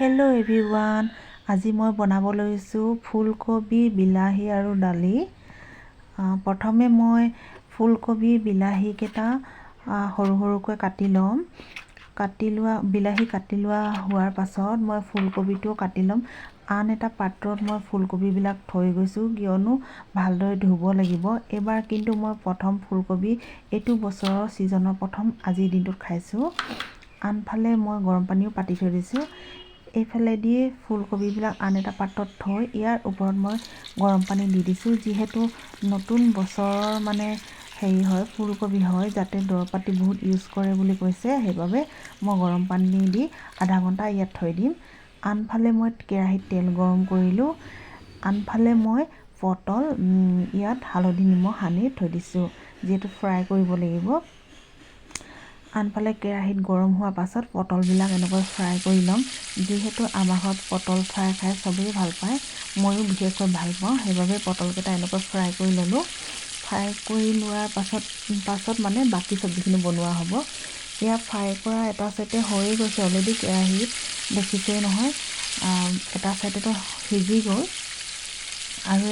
Hello' everyone, আজি মই বনাব লৈছোঁ ফুলকবি, বিলাহী আৰু দালি। প্ৰথমে মই ফুলকবি, বিলাহীকেইটা সৰু সৰুকৈ কাটি ল'ম। বিলাহী কাটি লোৱা হোৱাৰ পাছত মই ফুলকবিটো কাটি ল'ম। আন এটা পাত্ৰত মই ফুলকবিবিলাক থৈ গৈছোঁ, কিয়নো ভালদৰে ধুব লাগিব। এইবাৰ কিন্তু মই প্ৰথম ফুলকবি এইটো বছৰৰ ছিজনৰ প্ৰথম আজিৰ দিনটোত খাইছোঁ। আনফালে মই গৰম পানীও পাতি থৈ দিছোঁ। এইফালেদি ফুলকবিবিলাক আন এটা পাত্ৰত থৈ ইয়াৰ ওপৰত মই গৰম পানী দি দিছোঁ। যিহেতু নতুন বছৰৰ হয়, ফুলকবি হয়, যাতে দৰৱ পাতি বহুত ইউজ কৰে বুলি কৈছে, সেইবাবে মই গৰম পানী দি আধা ঘণ্টা ইয়াত থৈ দিম। আনফালে মই কেৰাহীত তেল গৰম কৰিলোঁ। আনফালে মই পটল ইয়াত হালধি নিমখ সানি থৈ দিছোঁ, যিহেতু ফ্ৰাই কৰিব লাগিব। আনফালে কেৰাহীত গৰম হোৱাৰ পাছত পটলবিলাক এনেকৈ ফ্ৰাই কৰি ল'ম। যিহেতু আমাৰ ঘৰত পটল ফ্ৰাই খাই চবেই ভাল পায়, ময়ো বিশেষকৈ ভাল পাওঁ, সেইবাবে পটলকেইটা এনেকৈ ফ্ৰাই কৰি ল'লোঁ। ফ্ৰাই কৰি লোৱাৰ পাছত বাকী চব্জিখিনি বনোৱা হ'ব। এয়া ফ্ৰাই কৰা এটা চাইডে হৈয়ে গৈছে অলৰেডি, কেৰাহীত দেখিছেই নহয়, এটা চাইডেতো সিজি গ'ল, আৰু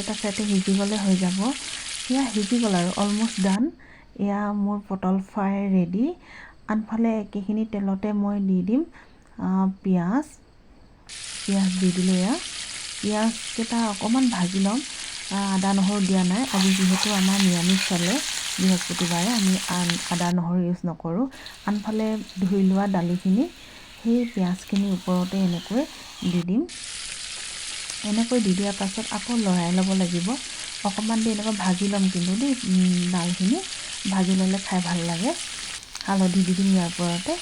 এটা চাইডে সিজি গ'লে হৈ যাব। এয়া সিজি গ'ল আৰু অলমষ্ট ডান। এয়া মোৰ পটল ফ্ৰাই ৰেডি। আনফালে একেখিনি তেলতে মই দি দিম পিঁয়াজ দি দিলোঁ। এয়া পিঁয়াজকেইটা অকণমান ভাজি ল'ম। আদা নহৰু দিয়া নাই, আজি যিহেতু আমাৰ নিৰামিষ চলে, বৃহস্পতিবাৰে আমি আদা নহৰু ইউজ নকৰোঁ। আনফালে ধুই লোৱা দালিখিনি সেই পিঁয়াজখিনিৰ ওপৰতে এনেকৈ দি দিম। এনেকৈ দি দিয়াৰ পাছত আকৌ লৰাই ল'ব লাগিব। অকণমান দেৰি এনেকৈ ভাজি ল'ম কিন্তু দেই, দালখিনি ভাজি ল'লে খাই ভাল লাগে। হালধি দি দিম ইয়াৰ ওপৰতে।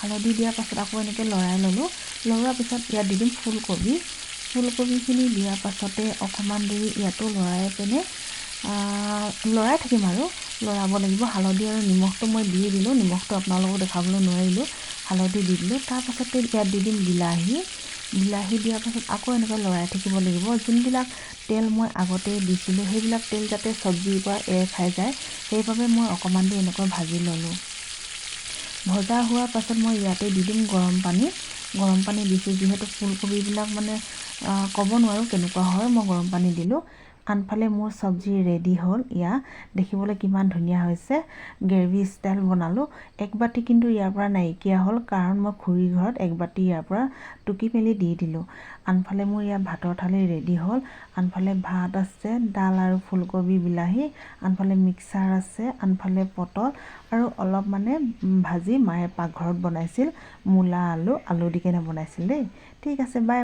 হালধি দিয়াৰ পাছত আকৌ এনেকৈ লৰাই ল'লোঁ। লৰোৱাৰ পিছত ইয়াত দি দিম ফুলকবিখিনি দিয়াৰ পাছতে অকণমান দেৰি ইয়াতো লৰাই থাকিম আৰু লৰাব লাগিব। হালধি আৰু নিমখটো মই দি দিলোঁ, নিমখটো আপোনালোকক দেখাবলৈ নোৱাৰিলোঁ, হালধি দি দিলোঁ। তাৰপাছতে ইয়াত দি দিম বিলাহী দিয়াৰ পাছত আকৌ এনেকৈ লৰাই থাকিব লাগিব। যোনবিলাক তেল মই আগতে দিছিলোঁ, সেইবিলাক তেল যাতে চব্জিৰ পৰা এৰ খাই যায়, সেইবাবে মই অকণমান দেৰি এনেকৈ ভাজি ল'লোঁ। ভজা হোৱাৰ পাছত মই ইয়াতে দি দিম গৰম পানী দিছোঁ, যিহেতু ফুলকবিবিলাক ক'ব নোৱাৰোঁ কেনেকুৱা হয়, মই গৰম পানী দিলোঁ। আনফালে মোৰ চব্জি ৰেডি হ'ল। এয়া দেখিবলৈ কিমান ধুনীয়া হৈছে, গ্ৰেভি ষ্টাইল বনালোঁ। এক বাতি কিন্তু ইয়াৰ পৰা নাইকিয়া হ'ল, কাৰণ মই খুৰীৰ ঘৰত এক বাতি ইয়াৰ পৰা টুকি মেলি দি দিলোঁ। আনফালে মোৰ ইয়াত ভাতৰ থালি ৰেডি হ'ল। আনফালে ভাত আছে, ডাল আৰু ফুলকবি, বিলাহী, আনফালে মিক্সাৰ আছে, আনফালে পটল আৰু অলপ ভাজি মায়ে পাকঘৰত বনাইছিল, মূলা আলু দি কেনে বনাইছিল দেই। ঠিক আছে, বাই।